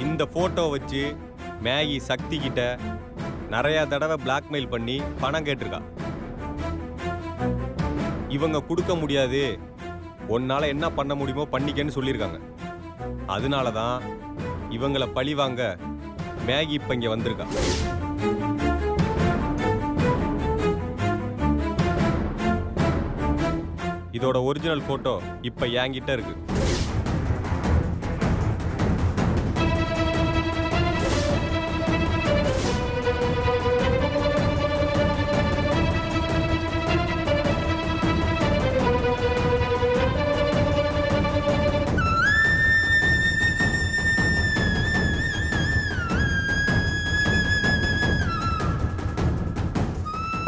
இந்த போட்டோ வச்சு மேகி சக்தி கிட்ட நிறைய தடவை பிளாக்மெயில் பண்ணி பணம் கேட்டிருக்கா. இவங்க கொடுக்க முடியாது, உன்னால என்ன பண்ண முடியுமோ பண்ணிக்கன்னு சொல்லியிருக்காங்க. அதனால தான் இவங்களை பழி வாங்க மேகி இப்ப இங்க வந்திருக்கா. இதோட ஒரிஜினல் போட்டோ இப்ப என்கிட்ட இருக்கு.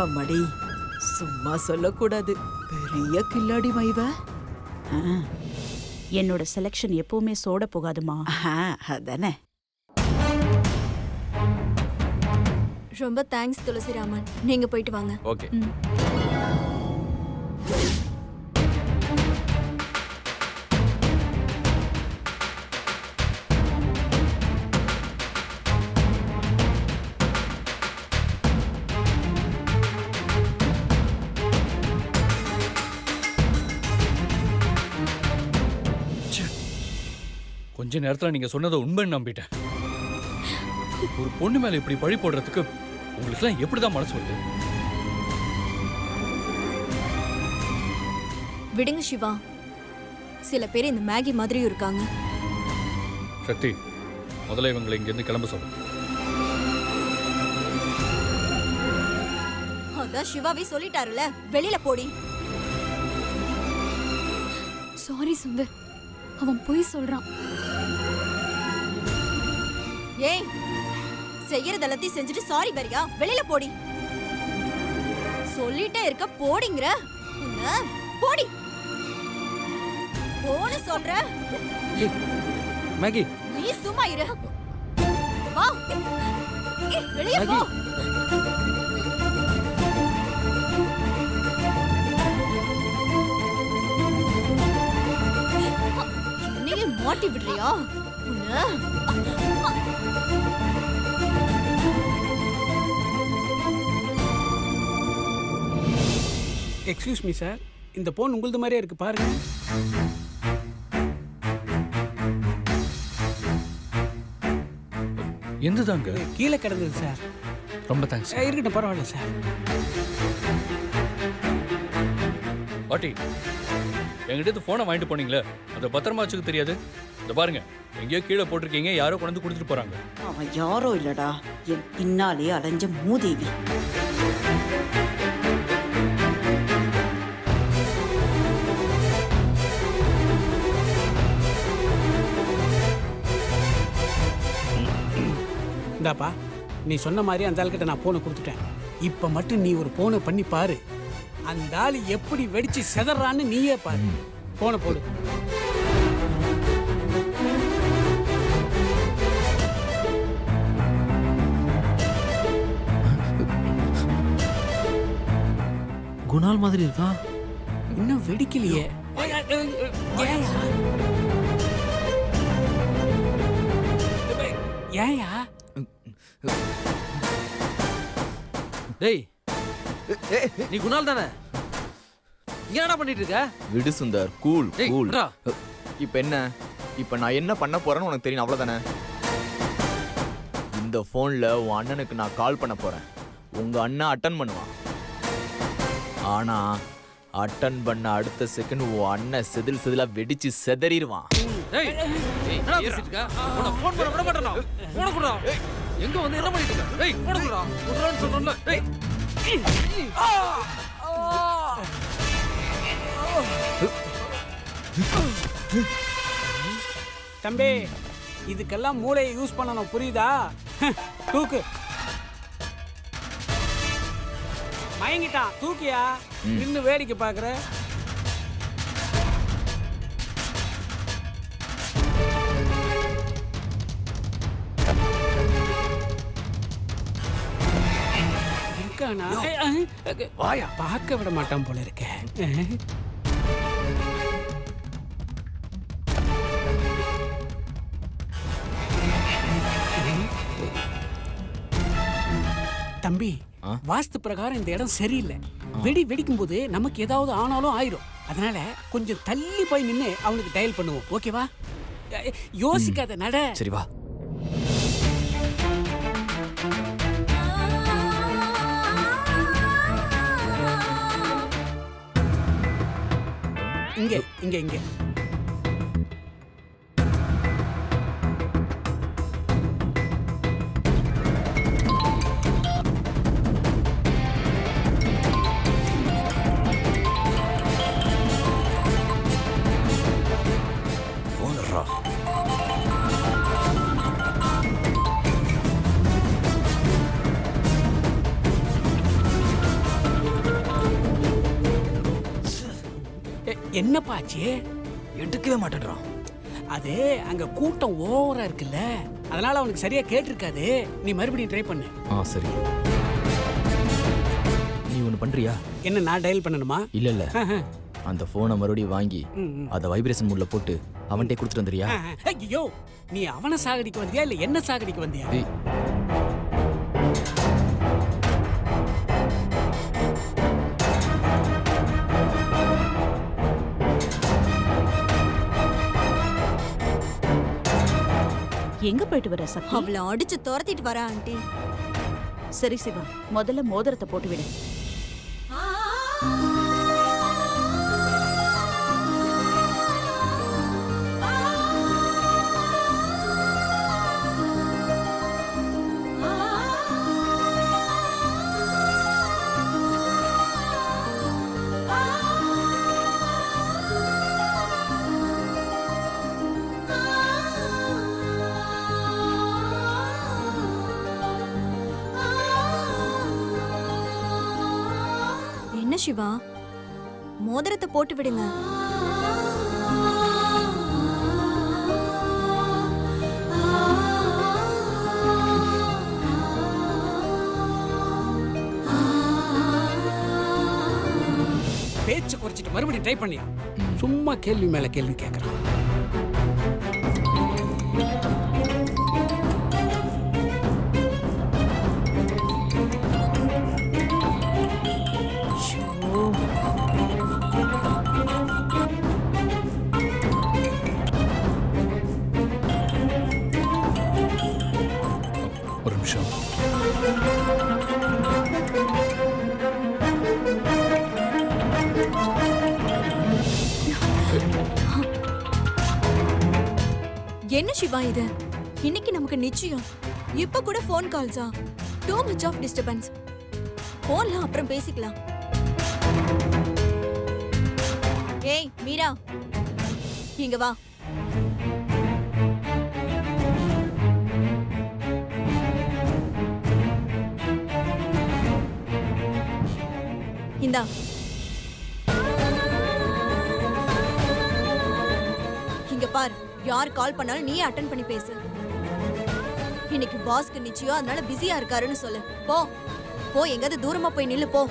அம்மாடி, சும்மா சொல்லக்கூடாது, பெரிய கில்லாடி மைவ. என்னோட செலக்ஷன் எப்பவுமே சோட போகாதுமா. அதானே. ரொம்ப தேங்க்ஸ் துளசிராமன், நீங்க போயிட்டு வாங்க. ஓகே. கொஞ்ச நேரத்துல நீங்க சொன்னதை உண்மைன்னு நம்பிட்டேன். ஒரு பொண்ணு மேல இப்படி பழி போடுறதுக்கு உங்களுக்கு எல்லாம் எப்படிதான் மனசு வருது? விடுங்க சிவா, சில பேர் இந்த மேகி மாதிரியும் இருக்காங்க. சக்தி, முதல்ல இவங்களை இங்க இருந்து கிளம்ப சொல்லு. அதான் சிவாவே சொல்லிட்டாருல, வெளியில போடி. சாரி சுந்தர், அவன் பொய் சொல்றான். ஏய், செய்யறதெல்லாத்தையும் செஞ்சுட்டு சாரி வரியா? வெளியில போடி. சொல்லிட்டே இருக்க போடிங்கற. போடி. போன்னு சொல்ற. மேகி, நீ சும்மா இரு. வா, வெளிய போ. நீ மாட்டி விடுறியா? எக்ஸ்கியூஸ் மீ சார், இந்த போன் உங்களது மாதிரியே இருக்கு பாருங்க. எந்ததாங்க? கீழே கிடந்தது சார். ரொம்ப தேங்க்ஸ். இருக்கட்டும், பரவாயில்ல சார். பாட்டி, என்கிட்ட போனை வாங்கிட்டு போனீங்களே, அதை பத்திரமா வச்சுக்க தெரியாது? இந்த பாருங்க, எங்கேயோ கீழே போட்டிருக்கீங்க, யாரோ கொண்டு கொடுத்துட்டு போறாங்க. அவன் யாரோ இல்லடா, என் பின்னாலே அலைஞ்ச மூதேவி. இந்தாப்பா, நீ சொன்ன மாதிரி அந்த ஆள்கிட்ட நான் போனை கொடுத்துட்டேன். இப்ப மட்டும் நீ ஒரு போனை பண்ணி பாரு, அந்த ஆள் எப்படி வெடிச்சு செதறான்னு நீயே பாரு. போனை போடு. குணால் மாதிரி இருக்கா, இன்னும் வெடிக்கலையே. ஏயா? டேய், நீ குணால் தானே? இங்க என்ன பண்ணிட்டு இருக்க? விடு சுந்தர், கூல் டேய், கூல். விட்றா. இப்ப என்ன? இப்ப நான் என்ன பண்ண போறேன்னு உனக்கு தெரியும், அவ்வளவுதானே? இந்த போன்ல உன் அண்ணனுக்கு நான் கால் பண்ண போறேன். உங்க அண்ணன் அட்டன் பண்ணுவான். ஆனா அட்டன் பண்ண அடுத்த செகண்ட் உன் அண்ணன் செதில் செதிலா வெடிச்சு செதறிடுவான். டேய், என்னடா பேசிட்டு இருக்க? உன்னை ஃபோன் பண்ண விட மாட்டேனா? போன குடுடா. எங்க வந்து என்ன பண்ணிட்டு இருக்க? டேய், போன குடுடா. குடுறான்னு சொல்றேன்ல. டேய். தம்பி, இதுக்கெல்லாம் மூளையை யூஸ் பண்ணணும், புரியுதா? தூக்கு. மயங்கிட்டான், தூக்கியா. நின்னு வேடிக்கை பாக்குற. இருக்கானா? வாயா, பார்க்க விட மாட்டான் போல இருக்க. தம்பி ஆ? வாஸ்து பிரகாரம் இந்த இடம் சரியில்லை. வெடிக்கும் போது நமக்கு ஏதாவது ஆனாலும் ஆயிரும். அதனால கொஞ்சம் தள்ளி போய் நின்று அவனுக்கு டயல் பண்ணுவோம். ஓகேவா? யோசிக்காத நட. சரி வா. இங்க இங்க இங்க என்னப்பா ஆச்சு? எடுக்கவே மாட்டேன்றான். அது அங்க கூட்டம் ஓவரா இருக்குல்ல, அதனால அவனுக்கு சரியா கேட்டிருக்காது. நீ மறுபடியும் ட்ரை பண்ணு. சரி. நீ ஒன்று பண்றியா? என்ன, நான் டயல் பண்ணணுமா? இல்ல இல்ல, அந்த போனை மறுபடியும் வாங்கி அதை வைப்ரேஷன் மூட்ல போட்டு அவன்கிட்ட கொடுத்துட்டு வந்துறியா? ஐயோ, நீ அவனை சாகடிக்க வந்தியா இல்ல என்ன சாகடிக்க வந்தியா? ஏய், எங்க போயிட்டு வர சக்தி? அவளை அடிச்சு துரத்திட்டு வரா ஆண்டி. சரி சிவா, முதல்ல மோதிரத்தை போட்டு விடு. என்ன சிவா, மோதிரத்தை போட்டு விடுங்க. பேச்சு குறைச்சிட்டு மறுபடியும் ட்ரை பண்ணியா? சும்மா கேள்வி மேல கேள்வி கேட்கறான். ஒரு நிமிஷம். என்ன சிவா இது? இன்னைக்கு நமக்கு நிச்சயம். இப்ப கூட ஃபோன் கால்ஸா? Too much of disturbance. போன்ல அப்புறம் பேசிக்கலாம். ஏய் மீரா, இங்க வா. இந்தா. இங்க பார், யார் கால் பண்ணாலும் நீ அட்டெண்ட் பண்ணி பேசு. இன்னைக்கு பாஸ்க்கு நிச்சயம், அதனால பிஸியா இருக்காருன்னு சொல்லு. போ போ, எங்காவது தூரமா போய் நில்லு போ.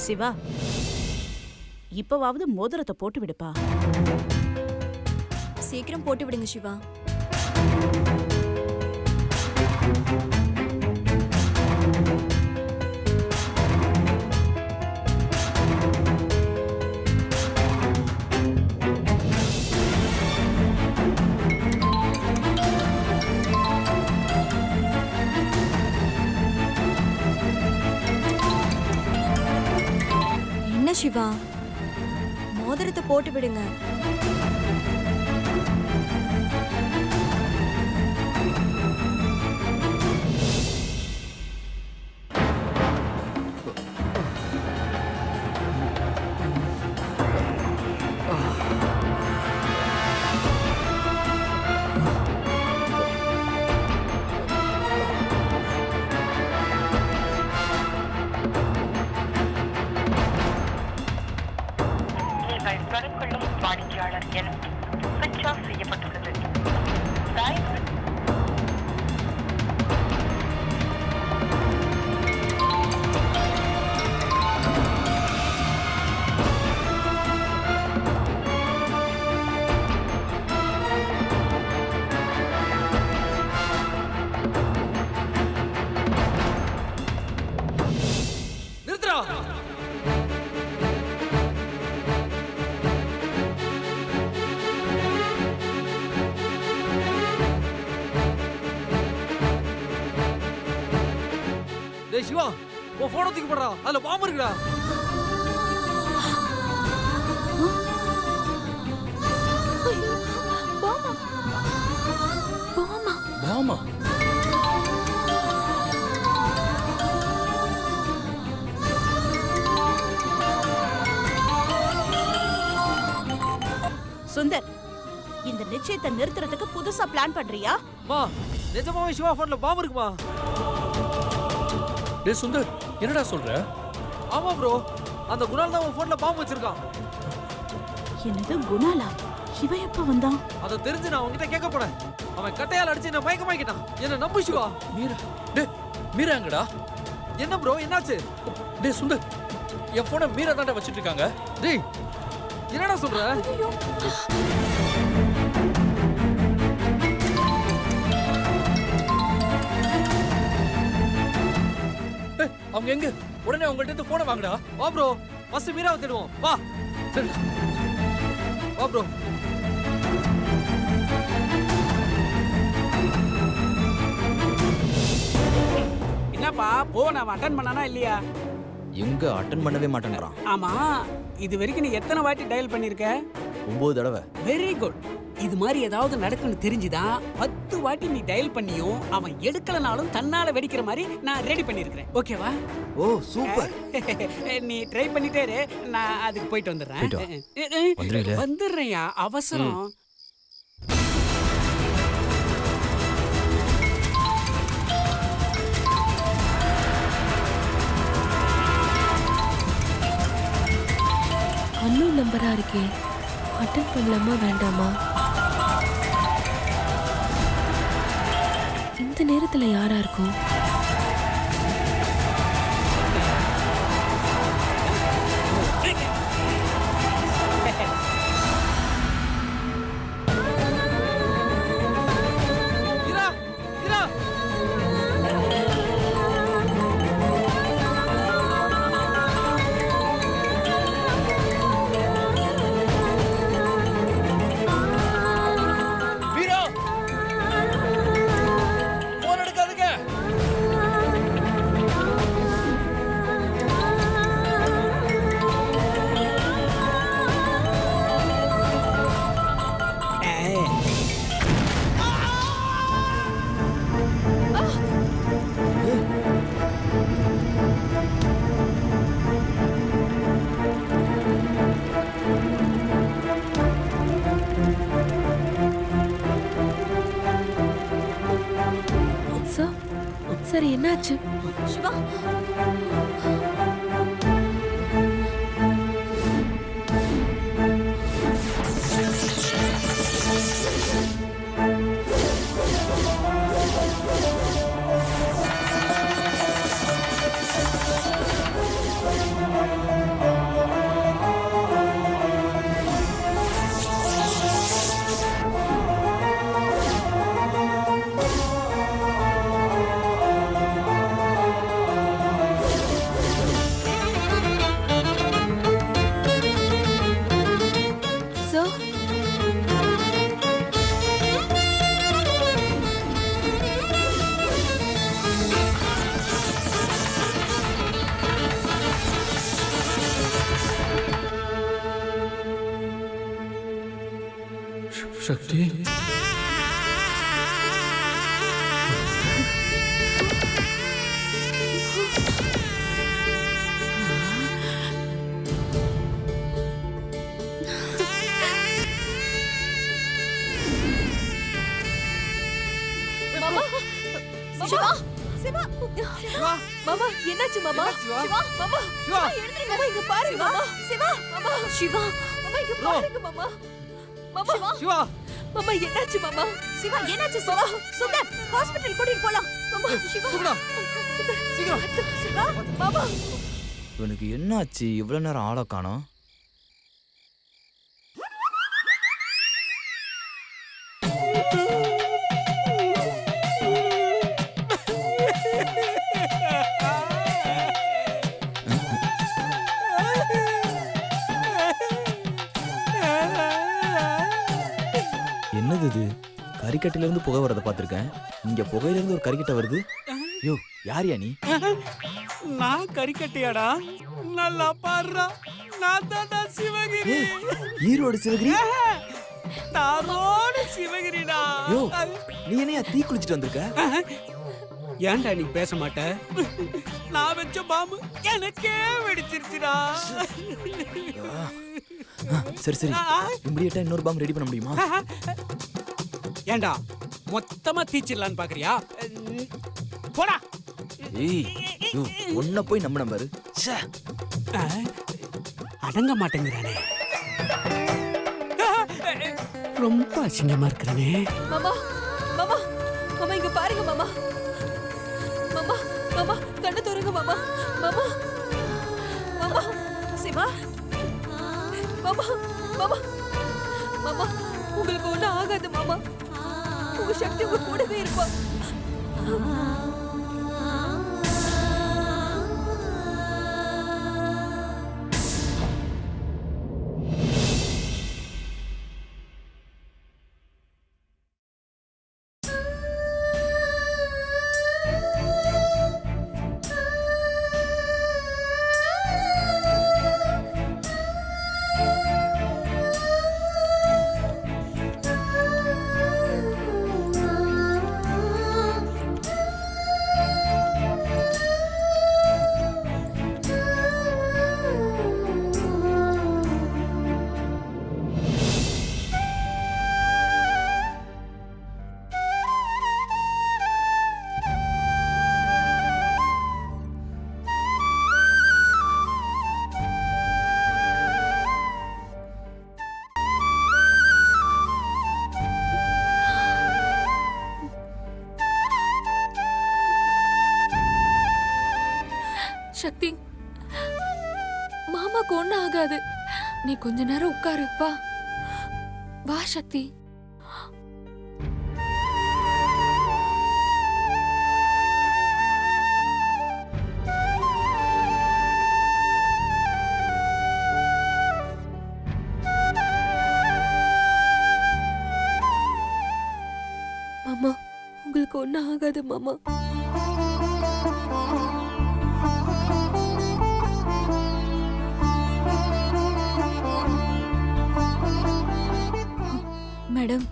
சிவா, இப்பவாவது மோதிரத்தை போட்டு விடுப்பா. சீக்கிரம் போட்டு விடுங்க சிவா. சிவா, மோதிரத்தை போட்டு விடுங்க. நீங்கள் தொடர்புகொள்ளும் வாடிக்கையாளர் எண் சுவிட்ச் ஆஃப் செய்யப்பட்டுள்ளது. தயவு நிறுத்துடா. டேய் சிவா, உன் போனை தூக்கி போடுறா. அதுல பாம்பு இருக்குடா. பாமா சுந்தர், இந்த நிச்சயத்தை நிறுத்துறதுக்கு புதுசா பிளான் பண்றியா? மா, நிஜமாவே சிவா போன்ல பாம்பு இருக்குமா? டேய் சுந்தர், என்னடா சொல்ற? ஆமா ப்ரோ, அந்த குணால் தான் உன் போன்ல பாம்பு வச்சிருக்கான். என்னது குணாலா? இவன் எப்ப வந்தான்? அதை தெரிஞ்சு நான் உன்கிட்ட கேட்க போனேன். அவன் கட்டையால் அடிச்சு என்ன மயக்கமாக்கிட்டான். என்ன நம்பு சிவா. மீரா, டேய் மீரா எங்கடா? என்ன ப்ரோ, என்னாச்சு? டேய் சுந்தர், என் போனை மீரா தாண்டா வச்சிட்டு இருக்காங்க. டேய் என்னடா சொல்ற? டேய், அவங்க எங்க? உடனே அவங்கள்ட்ட இருந்து போனை வாங்கடா. வா ப்ரோ, ஃபர்ஸ்ட் மீராவை தேடுவோம். வா. சரி. வா ப்ரோ. என்னப்பா போன் அவன் அட்டன் பண்ணானா இல்லையா? எங்க அட்டன் பண்ணவே மாட்டேன்றான். ஆமா, இது வரைக்கும் நீ எத்தனை வாட்டி டயல் பண்ணிருக்க? 9 தடவை. Very good. இது மாதிரி ஏதாவது நடக்குன்னு தெரிஞ்சுதான் 10 வாட்டி நீ டயல் பண்ணியும் அவன் எடுக்கலனாலும் தன்னால வெடிக்கிற மாதிரி நான் ரெடி பண்ணிருக்கிறேன். ஓகேவா? ஓ சூப்பர். நீ ட்ரை பண்ணிட்டே இரு, நான் அதுக்கு போயிட்டு வந்துடுறேன். வந்துடுறீங்களே? வந்துடுறேன்யா, அவசரம். அன்னோன் நம்பரா இருக்கே, அட்டன் பண்ணலாமா வேண்டாமா? இந்த நேரத்துல யாரா இருக்கும்? மீரா, மீரா. மீரா, போன் எடுக்காதீங்க. சார், சரி என்னாச்சு? சிவா, சக்தி மாமா சிவா சிவா மாமா என்னாச்சு மாமா சிவா மாமா சிவா எழுந்திரு மாமா இங்க பாருங்க மாமா சிவா மாமா சிவா மாமா இங்க பாருங்க மாமா மாமா சிவா மாமா என்னாச்சு மாமா சிவா என்னாச்சு சிவா சுந்தர் ஹாஸ்பிடல் கூட்டிட்டு போலாம் மாமா சிவா சீக்கிரம் சிவா மாமா இவனுக்கு என்னாச்சு இவ்வளவு நேரம் ஆளை காணோம்? என்னது இது? கறிக்கட்டில இருந்து புகை வரத பாத்திருக்கேன். இங்க புகையில இருந்து ஒரு கறிக்கட்டை வருது. யோ யாரியா நீ? நான் கறிக்கட்டையாடா? நல்லா பாடுறா. நான் தான் சிவகிரி. ஈரோடு சிவகிரி? நானோட சிவகிரிடா. யோ நீ என்னையா தீ குளிச்சிட்டு வந்திருக்க? ஏன்டா நீ பேச மாட்ட? நான் வச்ச பாம்பு எனக்கே வெடிச்சிருச்சுடா. சரி சரி இம்மிடியேட்டா இன்னொரு பாம்பு ரெடி பண்ண முடியுமா? ஏன்டா மொத்தமா தீச்சிடலான்னு பாக்குறியா? போடா. ஏய் யோ ஒன்ன போய் நம்பின பாரு. ச்சே அடங்க மாட்டேங்கிறானே. ரொம்ப அசிங்கமா இருக்கிறானே. மாமா மாமா மாமா இங்க பாருங்க மாமா மாமா மாமா கண்ணு தோறுங்க மாமா மாமா மாமா சிவா மாமா மாமா மாமா உங்களுக்கு ஒண்ணும் ஆகாது மாமா. உங்க சக்தி உங்க கூடவே இருப்பா. சக்தி மாமாக்கு ஒன்னும் ஆகாது. நீ கொஞ்ச நேரம் உட்காரு. வா வா சக்தி. மாமா உங்களுக்கு ஒன்னும் ஆகாது மாமா. மேடம்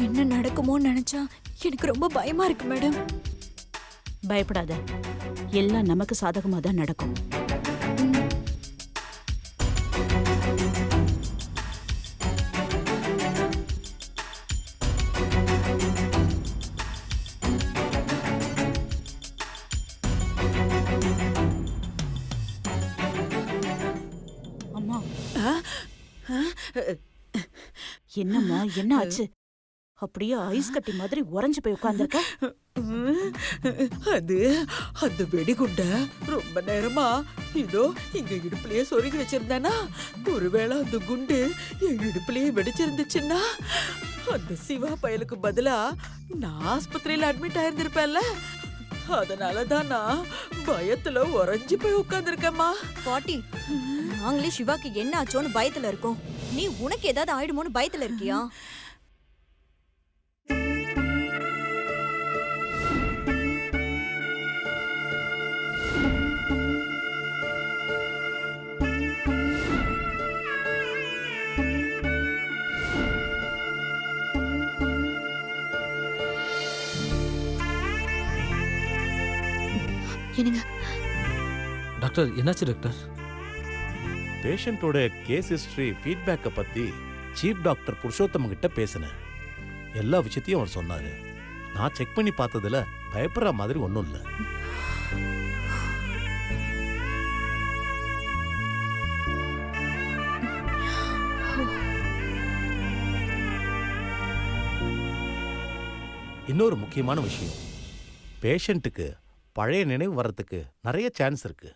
என்ன நடக்குமோன்னு நினைச்சா எனக்கு ரொம்ப பயமா இருக்கு மேடம். பயப்படாத, எல்லாம் நமக்கு சாதகமா தான் நடக்கும். அம்மா என்னம்மா என்ன ஆச்சு? அப்படியே ஐஸ் கட்டி மாதிரி உறைஞ்சு போய் உட்கார்ந்திருக்க. அது அந்த வெடிகுண்ட ரொம்ப நேரமா இதோ இங்க இடுப்புலயே சொருகி வச்சிருந்தேனா, ஒருவேளை அந்த குண்டு என் இடுப்புலயே வெடிச்சிருந்துச்சுன்னா அந்த சிவா பயலுக்கு பதிலா நான் ஆஸ்பத்திரியில அட்மிட் ஆயிருந்திருப்பேன்ல. அதனாலதான் நான் பயத்துல உறைஞ்சு போய் உட்கார்ந்துருக்கேம்மா. பாட்டி நாங்களே சிவாக்கு என்ன ஆச்சோன்னு பயத்துல இருக்கோம். நீ உனக்கு ஏதாவது ஆயிடுமோன்னு பயத்துல இருக்கியா? என்னங்க டாக்டர் என்னாச்சு டாக்டர்? பேஷண்ட்டோட கேஸ் ஹிஸ்டரி ஃபீட்பேக்கை பற்றி சீஃப் டாக்டர் புருஷோத்தம கிட்ட பேசினேன். எல்லா விஷயத்தையும் அவர் சொன்னார். நான் செக் பண்ணி பார்த்ததுல பயப்படுற மாதிரி ஒன்றும் இல்லை. இன்னொரு முக்கியமான விஷயம், பேஷண்ட்டுக்கு பழைய நினைவு வர்றதுக்கு நிறைய சான்ஸ் இருக்கு.